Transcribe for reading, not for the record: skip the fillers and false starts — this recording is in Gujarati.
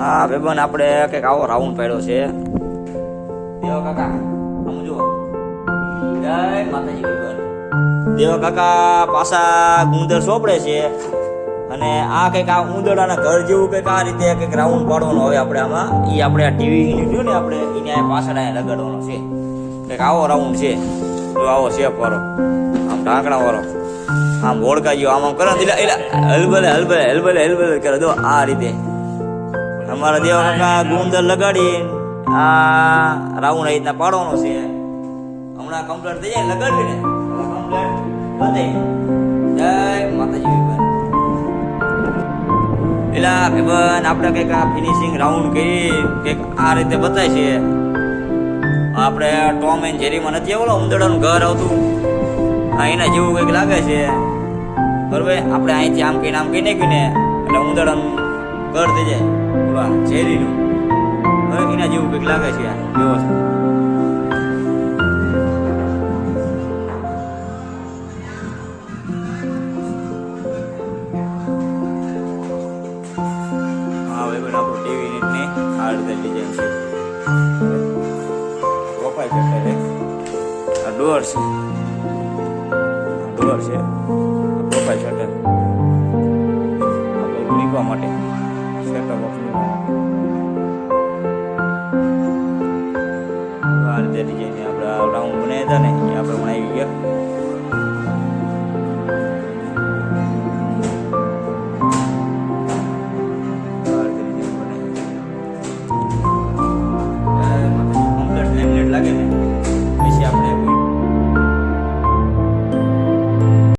હા ભાઈબંધ આપણે કંઈક આવો રાઉન્ડ પાડ્યો છે. દેવા કાકા આમ જુઓ. જય માતાજી ભાઈબંધ. દેવા કાકા પાછા ગુંદર સોંપડે છે અને આ કંઈક આ ઉંદરડાના ઘર જેવું કંઈક આ રીતે કંઈક રાઉન્ડ પાડવાનો હવે આપણે આમાં એ આપણે આ ટીવી જોયું ને આપણે એને પાછળ અહીંયા લગાડવાનો છે. કંઈક આવો રાઉન્ડ છે. જો આવો શેપ વાળો આમ ઢાંકણા વાળો આમ ભોળકા જેવો આમ કરે હલબલે હલબલે હલબલે હલબલે કરે. જો આ રીતે અમારા દેવા કાકા ગુંદર લગાડી આ રાઉન્ડ આ રીતના પાડવાનો છે. હમણાં કમ્પ્લીટ થઈ જાય લગાડવી ને કમ્પ્લીટ બધાય. જય માતાજી ભાઈબંધ. પેલા ભાઈબંધ આપણે કંઈક આ ફિનિશિંગ રાઉન્ડ કરી કંઈક આ રીતે બતાય છે. આપણે ટોમ એન્ડ જેરીમાં નથી ઓલો ઉંદરડાનું ઘર આવતું એના જેવું કંઈક લાગે છે બરોબર. આપણે અહીંથી આમ કહીને નાખ્યું ને એટલે ઉંદરડાનું ઘર થઈ જાય વાહ ઝેરીનું. હવે એના જેવું કંઈક લાગે છે વ્યવસ્થિત. હા ભાઈ બેન આપણું ટીવી નીટની આ રીતે ડિઝાઇન છે. પ્રોફાઇલ છે આ ડોર છે પ્રોફાઇલ શટર આપણે મૂકવા માટે સેટઅપ બોક્સ આ રીતે ડિઝાઇન આપણે રાઉન્ડ બનાવ્યા હતા ને એ આપણે બનાવી ગયા.